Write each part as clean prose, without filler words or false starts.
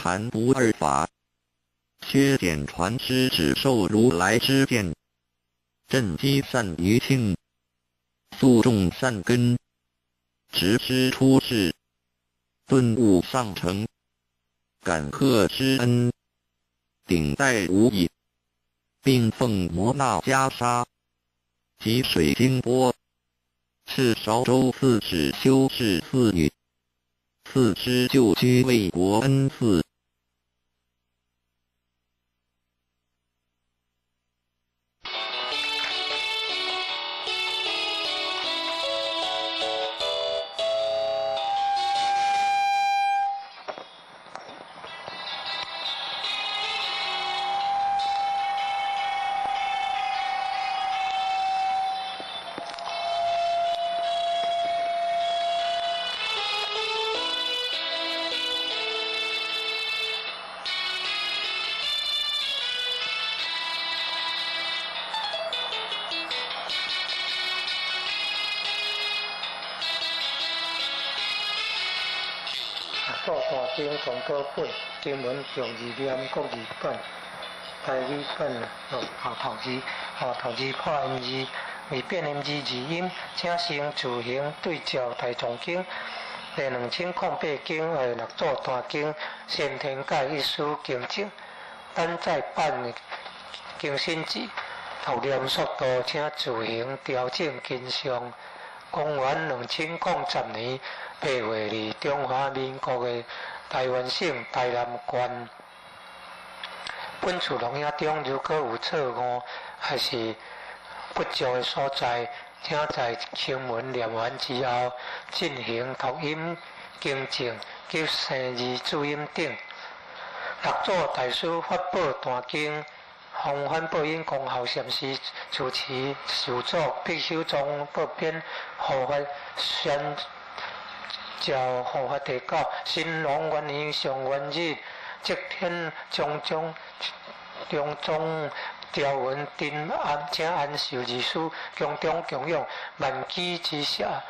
含不二法。缺减传师只受如来之见，震积散于庆，肃重善根，直师出世，顿悟上乘，感贺师恩，顶戴无异，并奉摩那袈裟及水晶钵，是韶州刺史修士赐予，赐师就居为国恩赐。做大经总歌本，经文用字念国字本，台语本后头字破音字，为变音字字音，请先自行对照大藏经第2008经为六祖大经先天解一书经证，单再版经新字，读念速度请自行调整跟上。公元2010年8月2，中华民国的台湾省台南县。本次录影中如果有错误还是不足的所在，请在经文念完之后进行读音、更正及生字注音等。六祖大师法宝大经，弘法报因公校禅师主持受作，必修中报编护法宣教护法地教，新郎元年上元日，即天两宗条文定安，请安受二师共中供养，万机之下，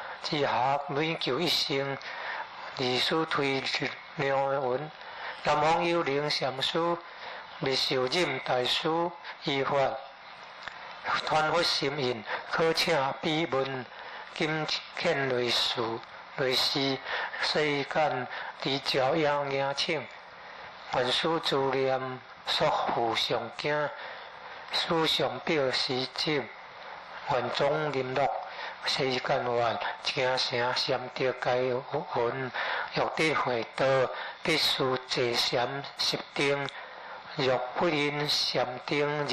每求一生。二师推良文，南方幽灵禅师。密受任大师依法传法心印，可请笔文金欠类似世间地教养请，文书自念速付上经，书上表示证，原总临落世间愿，请成禅得该文，欲得会道，必须坐禅十定。若不因禅定而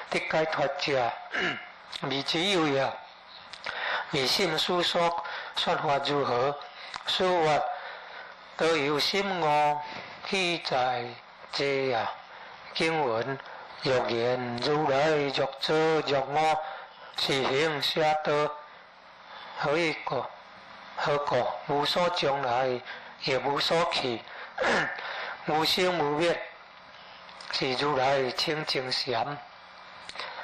得解脱者，未知有也。未信书说说法如何？书法都有心悟，记载这也。经文若言如来若作若我，是行邪道，何故？无所将来，也无所去，无生无灭。是如来清净禅，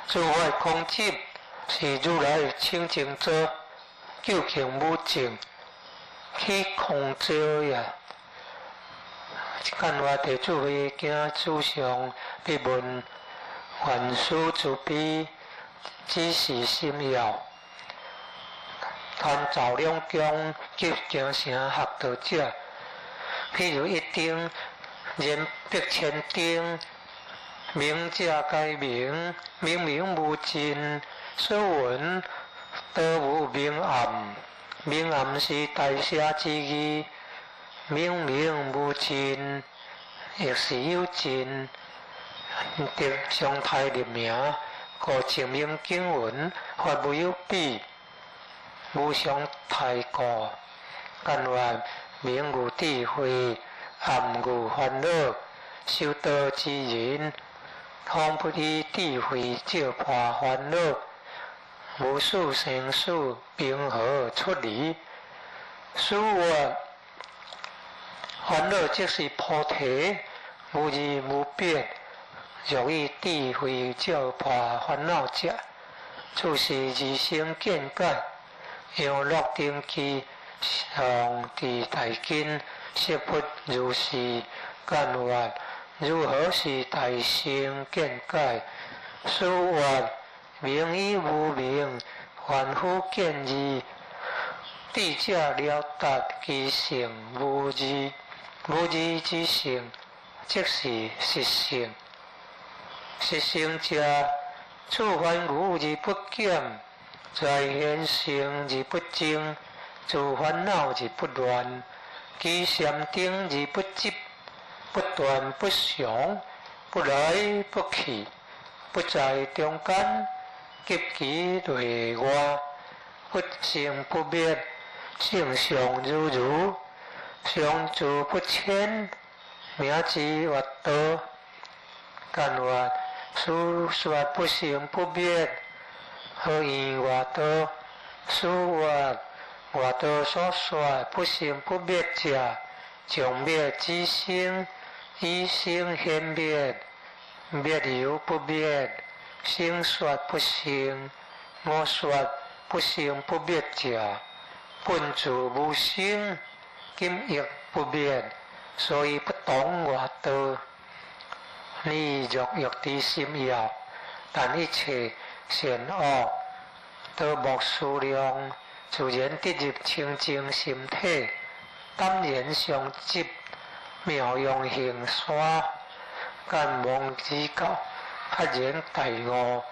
诸法空寂，是如来清净者，究竟无净，去空者也。干话地主会经主上必问，凡事自悲，只是心要。传照两中及行成学道者，譬如一丁，言百千丁。明者该明，明明无尽，所闻得无明暗，明暗是大写之意，明明无尽，亦是有尽。得上台立名，故证明经文法无有比，无相太过。干话明无智慧，暗无烦恼，修道之人。通不以智慧照破烦恼，无事生死平和出离。所谓烦恼即是菩提，无二无别。若以智慧照破烦恼者，就是自性见解。用落定期上地大经，说不如是干愿如何是大乘见解？师愿明与无明，凡夫见义。智者了达其性无义，无义之性，即是实性。实性者，处凡愚而不减，在现行而不精，自烦恼而不乱，其禅定而不急，不断不详，不来不去，不在中间，急其内外，不生不灭，性相如如，相住不迁，名之惑道。干愿殊说不生不灭，何以惑道？殊愿惑道所说不生不灭者，将灭之心，以生现灭，灭有不灭，生说不生，我说不生不灭者，本自无生，今亦不灭，所以不懂惑道。你若欲知心要，但一切善恶都莫思量，自然得入清净心体，淡然相接，妙用行沙，干妄之教，发然大悟，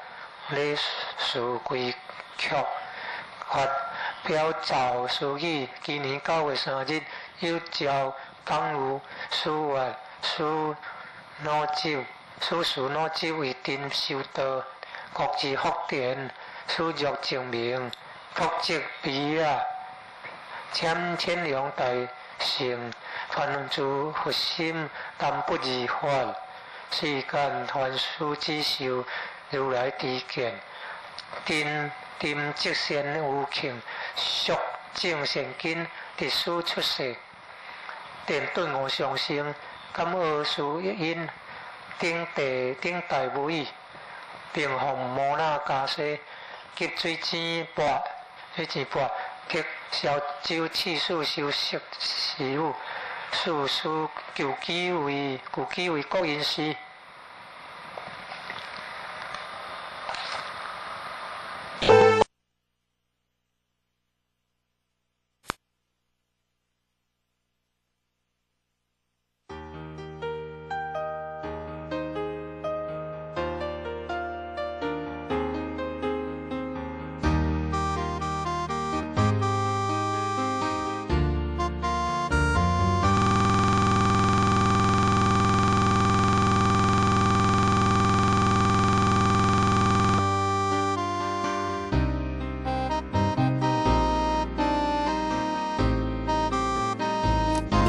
理事规曲，发表造书语。今年9月3日，有召党务书院书老酒，书属老酒为丁修道，国字福田，书作证明，国籍比亚，签天良大圣，凡诸佛心，但不二法。世间传书之修，如来知见，定即善有情，属正善根，特殊出世，定顿我上升，感恶殊因，顶大无义，并奉摩那加西，及水钱钵，及烧酒次数修习事务，事事求己为国人师。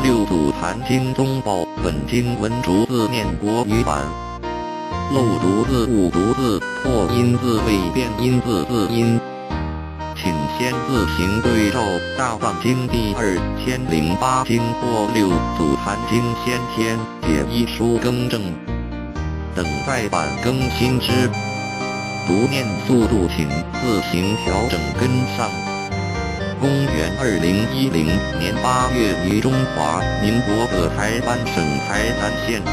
六祖坛经宗报，本经文逐字念国语版，漏读字误读字，破音字未变音字字音，请先自行对照《大藏经》第2008经或六祖坛经先天解一书更正，等再版更新之。读念速度请自行调整跟上。公元2010年8月于中华民国的台湾省台南县。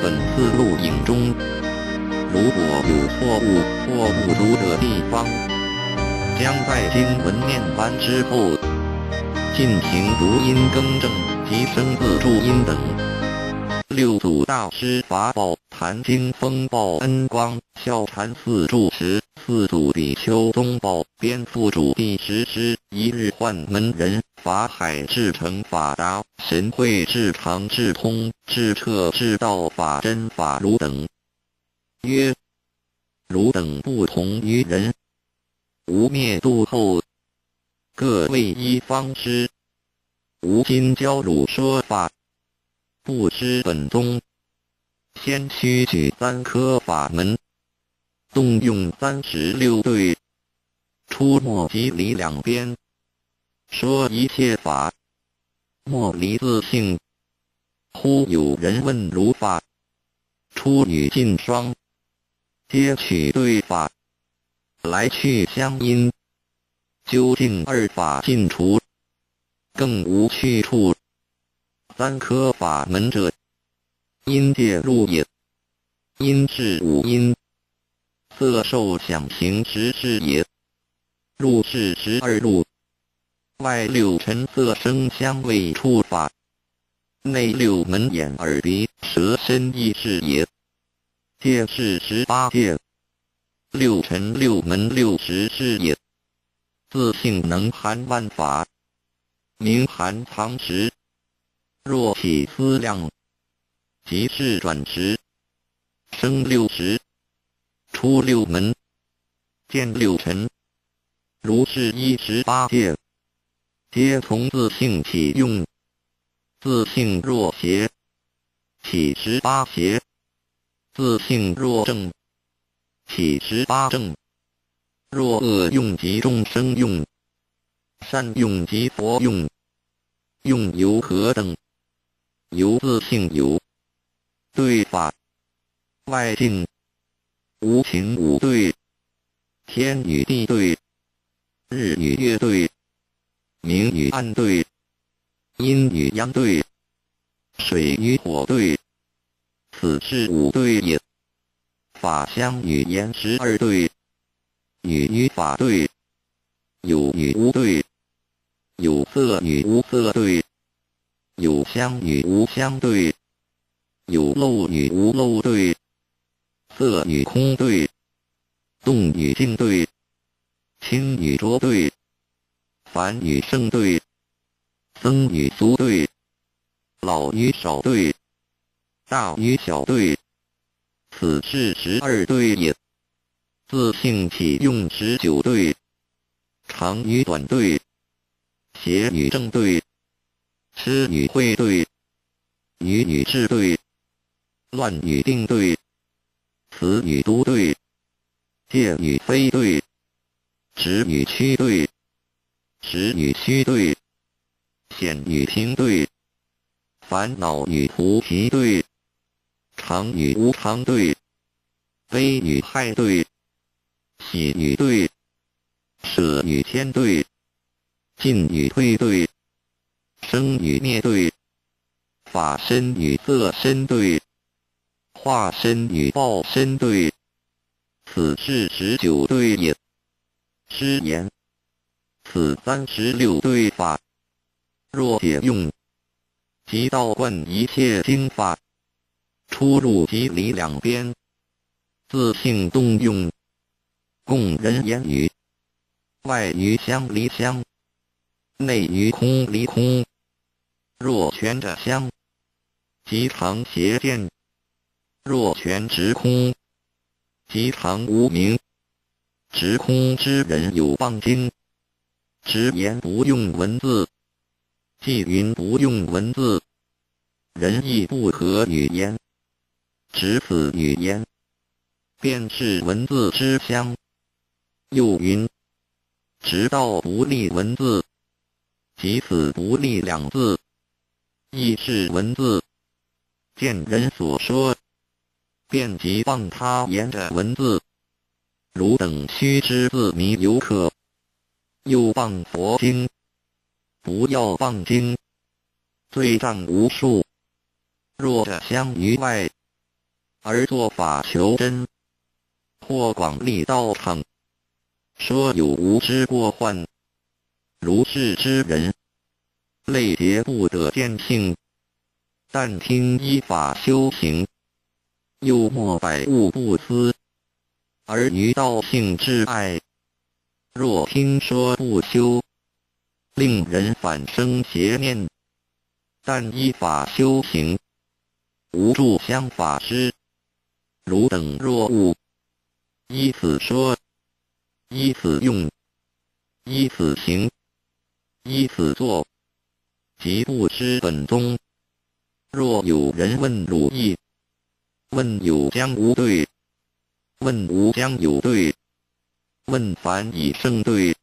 本次录影中，如果有错误或不足的地方，将在经文念完之后进行读音更正、提升字注音等。六祖大师法宝坛经风报恩光孝禅寺住持，四祖比丘宗宝编副主第10师，一日幻门人，法海至诚法达，神会至常至通，至彻至道法真法如等。曰：汝等不同于人，无灭度后，各为一方师，吾今教汝说法，不知本宗。先须举3科法门，动用36对，出没即离两边，说一切法，莫离自性。忽有人问如法，出语尽双，皆取对法，来去相因，究竟二法尽除，更无去处。3科法门者，音界入也。音是五音，色受想行识是也。入是12入，外六尘色声香味触法，内六门眼耳鼻舌身意是也。界是18界，六尘六门六识是也。自性能含万法，名含藏识。若起思量，即是转识。生六识，出六门，见六尘。如是18界，皆从自性起用。自性若邪，起18邪；自性若正，起18正。若恶用即众生用，善用即佛用。用由何等？由自性有。对法，外境，无情无对，天与地对，日与月对，明与暗对，阴与阳对，水与火对，此是五对也。法相与言12对，语与法对，有与无对，有色与无色对，有香与无香对，有漏与无漏对，色与空对，动与静对，清与浊对，凡与圣对，僧与俗对，老与少对，大与小对，此是12对也。自性起用19对，长与短对，邪与正对，痴与慧对，愚与智对，乱与定对，词与读对，戒与非对，实与虚对，实与虚对，显与平对，烦恼与菩提对，常与无常对，悲与害对，喜与对，舍与天对，进与退对，生与灭对，法身与色身对，化身与报身对，此是19对也。师言：此36对法，若解用，即道贯一切经法，出入即离两边，自性动用，共人言语，外于相离相，内于空离空。若全着相，即常邪见；若全执空，即常无明。执空之人有谤经，直言不用文字，即云不用文字，人亦不合语言。执此语言，便是文字之相。又云：直道不立文字，即此不立两字，亦是文字。见人所说，便即谤他言着文字。汝等须知自迷游客，又谤佛经，不要谤经，罪障无数。若着相于外，而作法求真，或广立道场，说有无之过患，如是之人，类别不得见性，但听依法修行，又莫百物不思，而于道性至爱。若听说不修，令人反生邪念，但依法修行，无助相法师。汝等若悟，依此说，依此用，依此行，依此作，即不知本宗。若有人问汝意，问有将无对，问无将有对，问凡以圣对，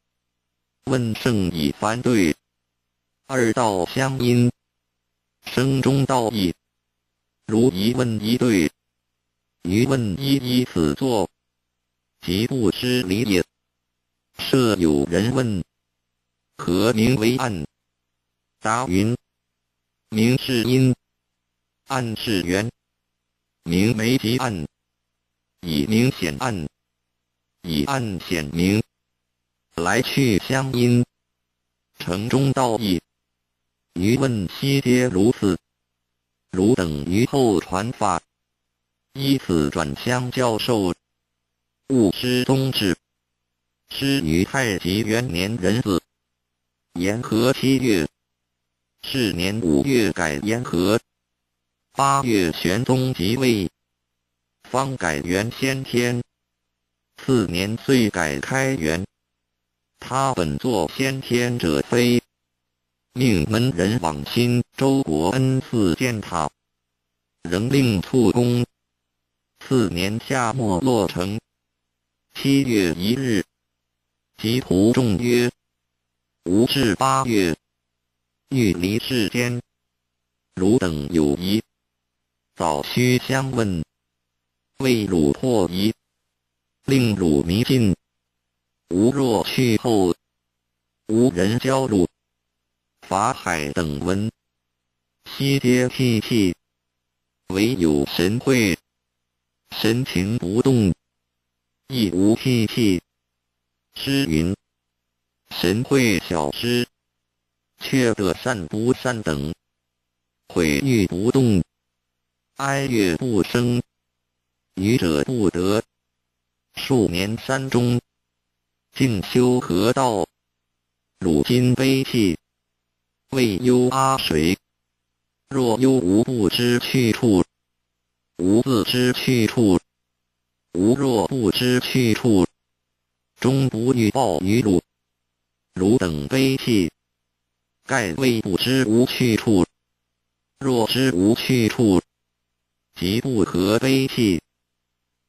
问圣以凡对，二道相因，生中道义。如一问一对，余问一依此作，即不知理也。设有人问：何名为暗？答云：明是因，暗是缘。明媒即暗，以明显暗，以暗显明，来去相因，诚中道义。余问悉皆如此，汝等于后传法，依此转相教授。戊师宗志，师于太极元年壬子，延和7月，是年5月改延和，8月玄宗即位，方改元先天。次年遂改开元。他本作先天者非，命门人往新周国恩寺建塔，仍令卒工。次年夏末落成。7月1日，即图众曰：吾至8月，欲离世间，汝等有疑，早须相问，为汝破疑，令汝迷尽。吾若去后，无人教汝。法海等闻，悉皆涕泣，唯有神会神情不动，亦无涕泣。诗云：神会小师，却得散不散等，毁誉不动，哀乐不生，愚者不得。数年山中，静修河道，汝今悲泣，未忧阿谁？若忧无不知去处，无自知去处，吾若不知去处，终不欲报于汝。汝等悲泣，盖谓不知无去处。若知无去处，即不可悲泣。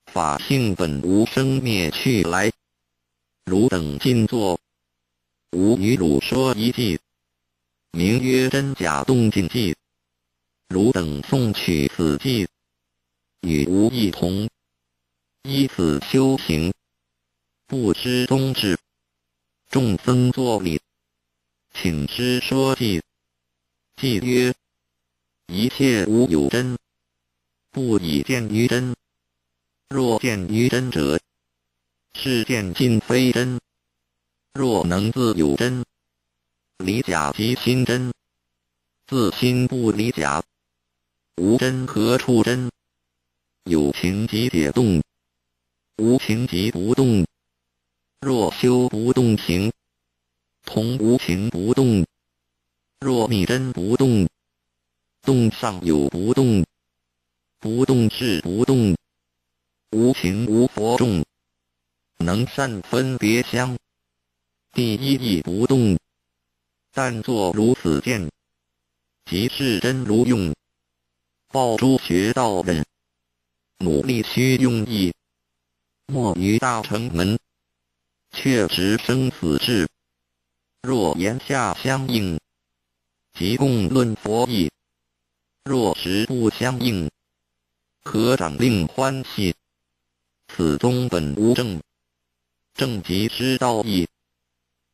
法性本无生灭去来。汝等尽坐，吾与汝说一偈，名曰真假动静偈。汝等诵取此偈，与吾一同，依此修行，不知宗旨。众僧作礼，请师说偈。偈曰：一切无有真，不以见于真。若见于真者，是见尽非真。若能自有真，离假即心真。自心不离假，无真何处真？有情即解动，无情即不动。若修不动情，同无情不动。若密真不动，动上有不动，不动是不动。无情无佛众，能善分别相。第一义不动，但作如此见，即是真如用。报诸学道人，努力须用意，莫于大乘门，却执生死志。若言下相应，即共论佛义；若实不相应，合掌令欢喜。此宗本无正，正即知道义，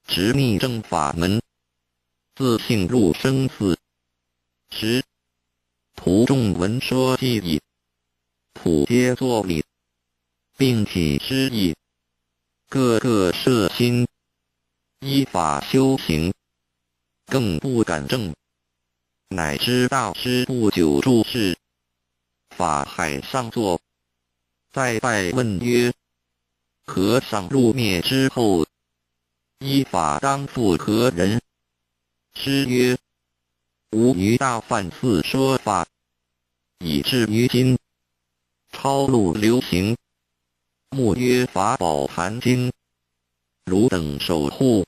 执逆正法门，自性入生死。十徒众闻说偈已，普皆作礼，并起诗意，个个摄心，依法修行，更不敢正。乃知大师不久住世，法海上座，再拜问曰：和尚入灭之后，依法当复何人？师曰：吾于大梵寺说法，以至于今，超录流行，目曰法宝坛经，汝等守护，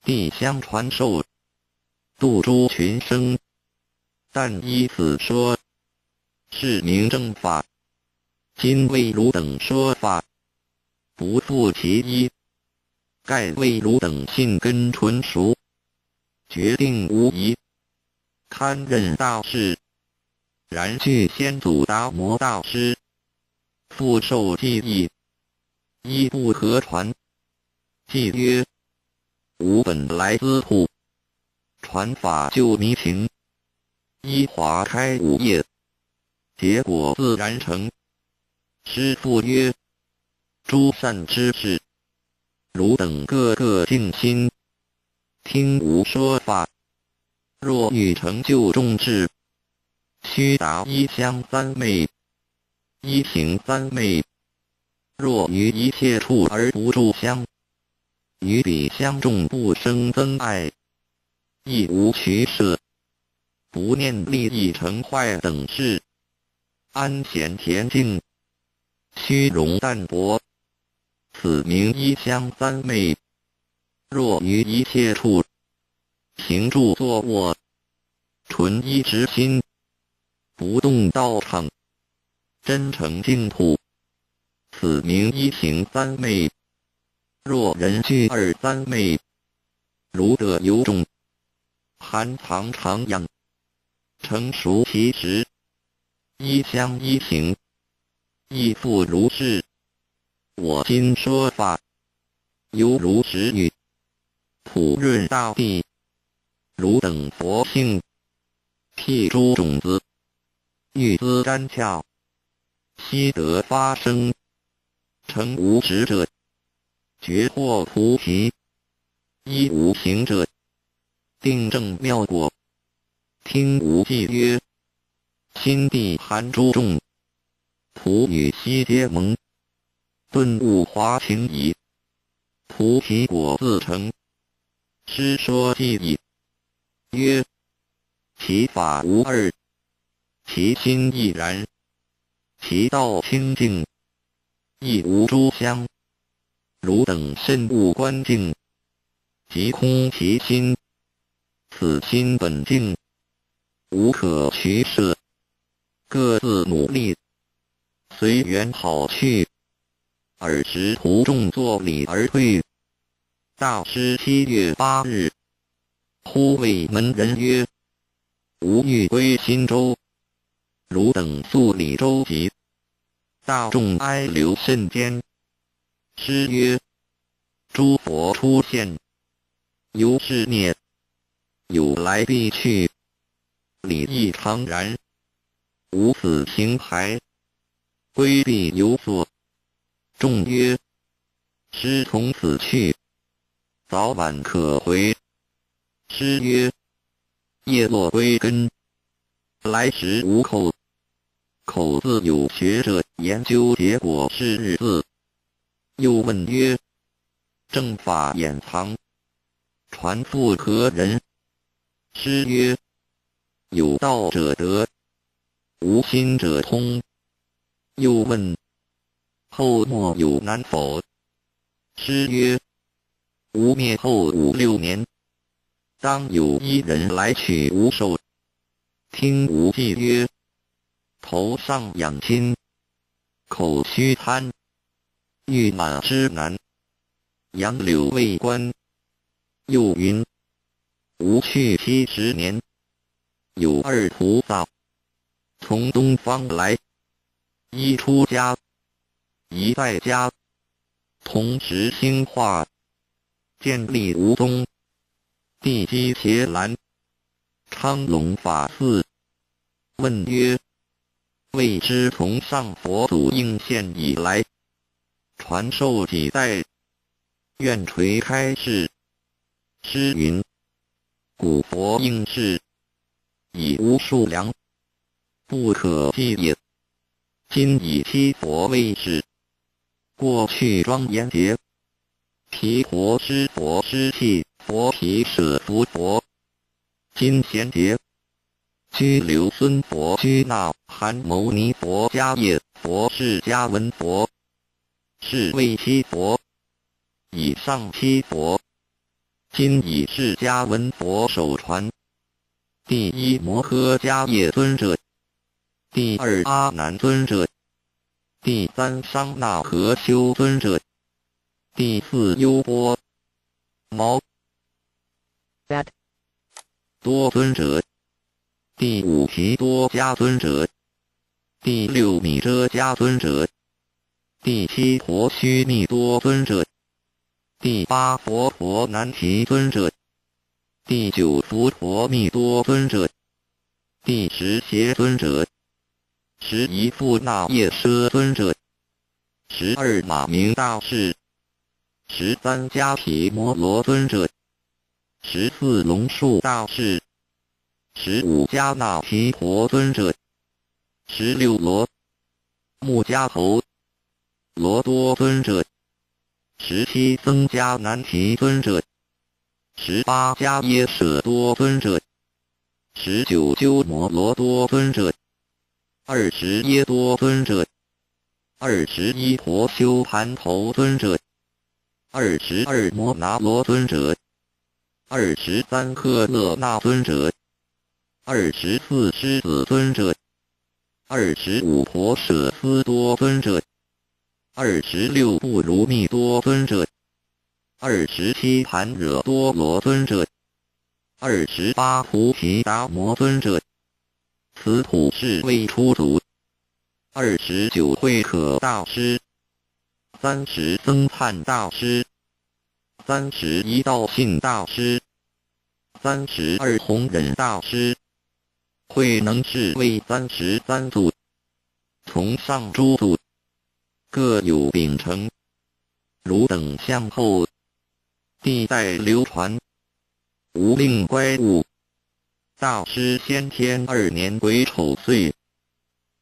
必相传授，度诸群生。但依此说，是名正法。今为汝等说法，不复其一，盖为汝等信根纯熟，决定无疑，堪任大事。然据先祖达摩大师，复受记忆，一不合传。记曰：吾本来资土，传法救迷情，依华开五业，结果自然成。师父曰：诸善知识，汝等个个静心，听吾说法。若欲成就众智，须达一相三昧，一行三昧。若于一切处而不住相，与彼相众不生憎爱，亦无取舍，不念利益成坏等事，安闲恬静，虚荣淡泊，此名一相三昧。若于一切处行住坐卧，纯一直心，不动道场，真诚净土，此名一行三昧。若人具二三昧，如得有种，含藏常养，成熟其实，一相一行，亦复如是。我今说法，犹如时雨，普润大地。汝等佛性，譬诸种子，欲滋甘洽，悉得发生，成无执者，觉获菩提；依无行者，定正妙果。听无记曰：心地含诸众，普与悉皆蒙，顿悟华情矣。菩提果自成。师说记矣。曰：其法无二，其心亦然，其道清净，亦无诸相。汝等慎勿观境，即空其心，此心本净，无可取舍，各自努力，随缘好去。尔时徒众作礼而退。大师7月8日，忽谓门人曰：吾欲归新州，汝等速礼周集。大众哀留甚坚。师曰：诸佛出现，由是灭，有来必去，礼亦常然，无此形骸，归必有所。众曰：师从此去，早晚可回。师曰：业落归根，来时无口，口自有学者研究结果是日字。又问曰：正法掩藏，传复何人？师曰：有道者得，无心者通。又问：后末有难否？师曰：吾灭后5、6年，当有一人来取吾寿。听吾记曰：头上养亲，口虚贪，欲满之难，杨柳未关。又云：吾去70年，有2菩萨从东方来，一出家，一在家，同时兴化，建立无宗，地基伽蓝，昌隆法寺。问曰：未知从上佛祖应现以来，传授几代？愿垂开示。师云：古佛应世，已无数量，不可计也。今以七佛为始，过去庄严劫，毗婆尸佛尸气佛毗舍浮佛，今贤劫，居留孙佛居那含牟尼佛迦叶佛释迦文佛，是为七佛。以上七佛，今以释迦文佛首传。第一摩诃迦叶尊者，第二阿难尊者，第三商那和修尊者，第四优波毛多尊者，第五毗多迦尊者，第六米遮迦尊者，第七婆须弥多尊者，第八佛陀难提尊者，第九佛陀弥多尊者，第十邪尊者， 11富那夜奢尊者，12马明大士，13迦毗摩罗尊者，14龙树大士，15迦那提婆尊者，16罗穆迦侯罗多尊者，17僧迦难提尊者，18迦耶舍多尊者，19鸠摩罗多尊者，20耶多尊者，21婆修盘头尊者，22摩那罗尊者，23赫勒那尊者，24狮子尊者，25婆舍斯多尊者，26不如密多尊者，27盘惹多罗尊者，28菩提达摩尊者，此土是未出祖。29慧可大师，30僧璨大师，31道信大师，32弘忍大师，慧能是为33祖，从上诸祖各有秉承，汝等向后地代流传，无令乖误。大师先天2年癸丑岁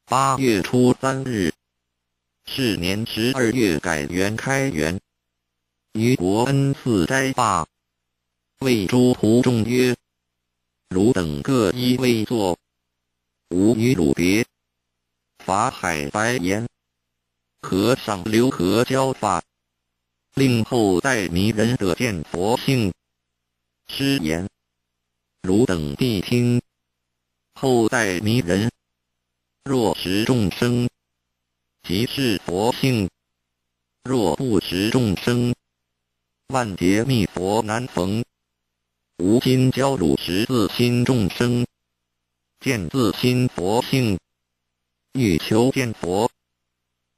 8月初3日，是年12月改元开元，于国恩寺斋罢，谓诸徒众曰：汝等各依位坐，吾与汝别。法海白言：和尚留何教法，令后代迷人得见佛性。师言：汝等谛听，后代迷人，若识众生，即是佛性；若不识众生，万劫密佛难逢。吾今教汝识自心众生，见自心佛性。欲求见佛，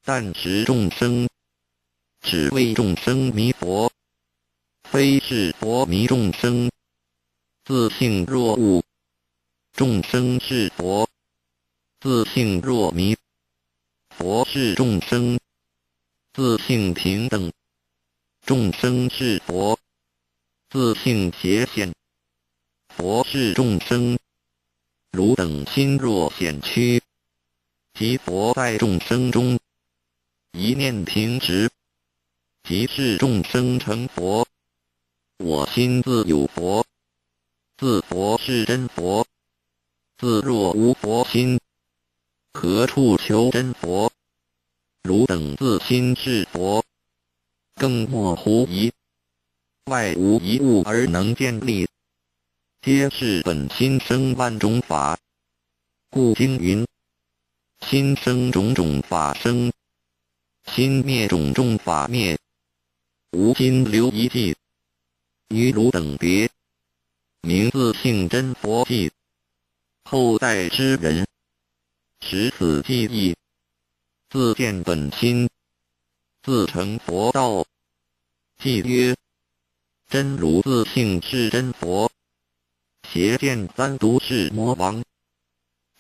但识众生，只为众生迷佛，非是佛迷众生。自性若悟，众生是佛；自性若迷，佛是众生。自性平等，众生是佛；自性邪见，佛是众生。汝等心若险屈，即佛在众生中，一念平直，即是众生成佛。我心自有佛，自佛是真佛。自若无佛心，何处求真佛？汝等自心是佛，更莫狐疑，外无一物而能见立，皆是本心生万种法。故经云：心生种种法生，心灭种种法灭。吾今留一偈，与汝等别，名自性真佛偈。后代之人，识此偈意，自见本心，自成佛道。偈曰：真如自性是真佛，邪见三毒是魔王，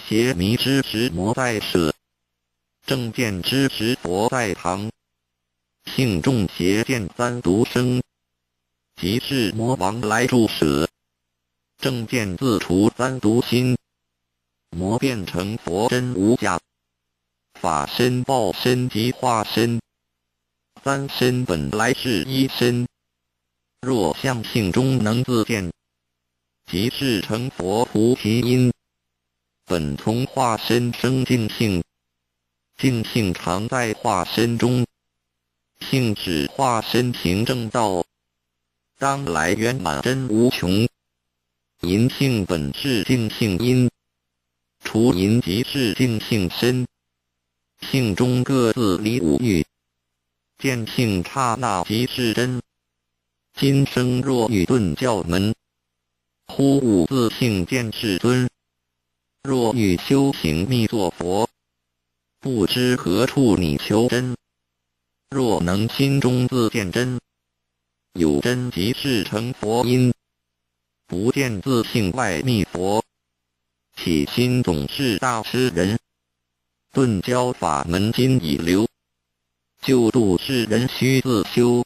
邪迷之时魔在舍，正见之时佛在堂。性众邪见三毒生，即是魔王来助舍。正见自除三毒心，魔变成佛真无假，法身报身即化身，三身本来是一身。若相性中能自见，即是成佛菩提因。本从化身生净性，净性常在化身中，性使化身行正道，当来圆满真无穷。淫性本是净性因，除淫即是净性身。性中各自离五欲，见性刹那即是真。今生若欲顿教门，忽悟自性见世尊。若欲修行密作佛，不知何处拟求真。若能心中自见真，有真即是成佛因。不见自性外密佛，起心总是大痴人。顿教法门今已流，救度世人须自修。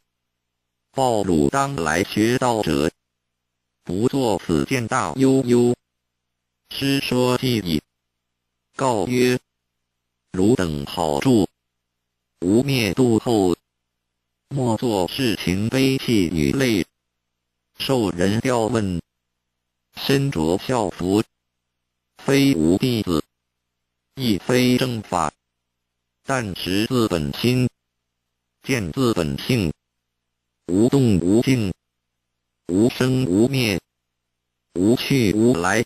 暴露当来学道者，不作此见大悠悠。师说记矣，告曰：汝等好住，无灭度后，莫作事情悲泣与泪。受人调问，身着校服，非无弟子，亦非正法，但识自本心，见自本性，无动无静，无生无灭，无去无来，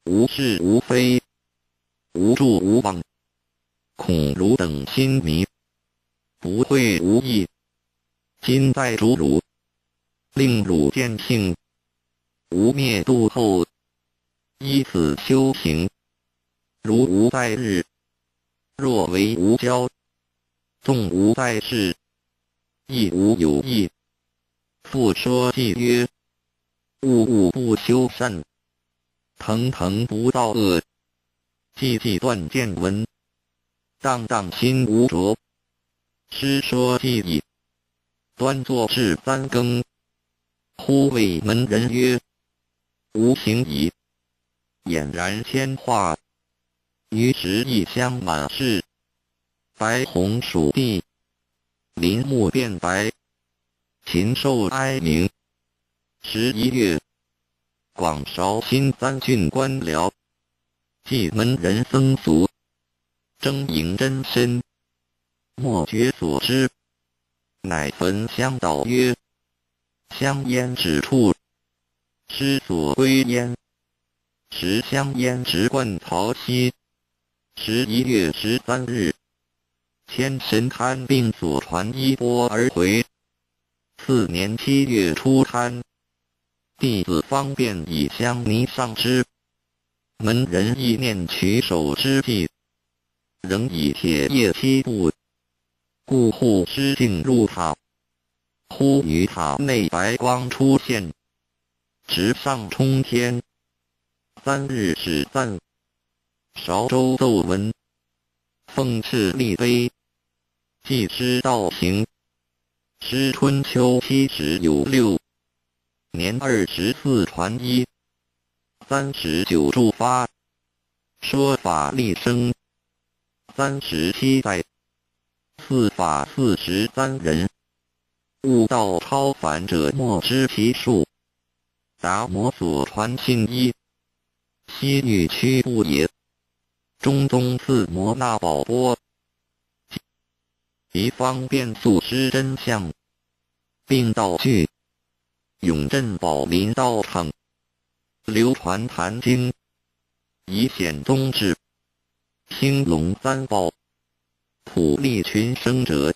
无是无非，无住无往。恐汝等心迷，不会无益。今在主汝，令汝见性，无灭度后，依此修行。如无在日，若为无交，纵无在世，亦无有益。复说记曰：物物不修善，腾腾不造恶，寂寂断见闻，荡荡心无着。师说记矣。端坐至三更，忽谓门人曰：吾行矣。俨然天化，于是一香满室，白红属地，林木变白，禽兽哀鸣。11月，广韶新3郡官僚，祭门人僧俗，争迎真身，莫觉所知。乃焚香祷曰：香烟止处，师所归焉。持香烟直贯曹溪。11月13日，千神堪病所传衣钵而回。次年7月初参，弟子方便以香泥上之，门人意念取手之际，仍以铁叶漆布，故护师进入塔。忽于塔内白光出现，直上冲天。3日始赞，韶州奏闻，奉敕立碑，记师道行。师春秋76，年24传衣，39著发，说法立生，37载，四法43人，悟道超凡者莫知其数。达摩所传信一，西域屈部也。中宗赐摩那宝钵，其方便速知真相，并道具永镇宝林道场，流传坛经，以显宗旨。兴隆三宝，普利群生者，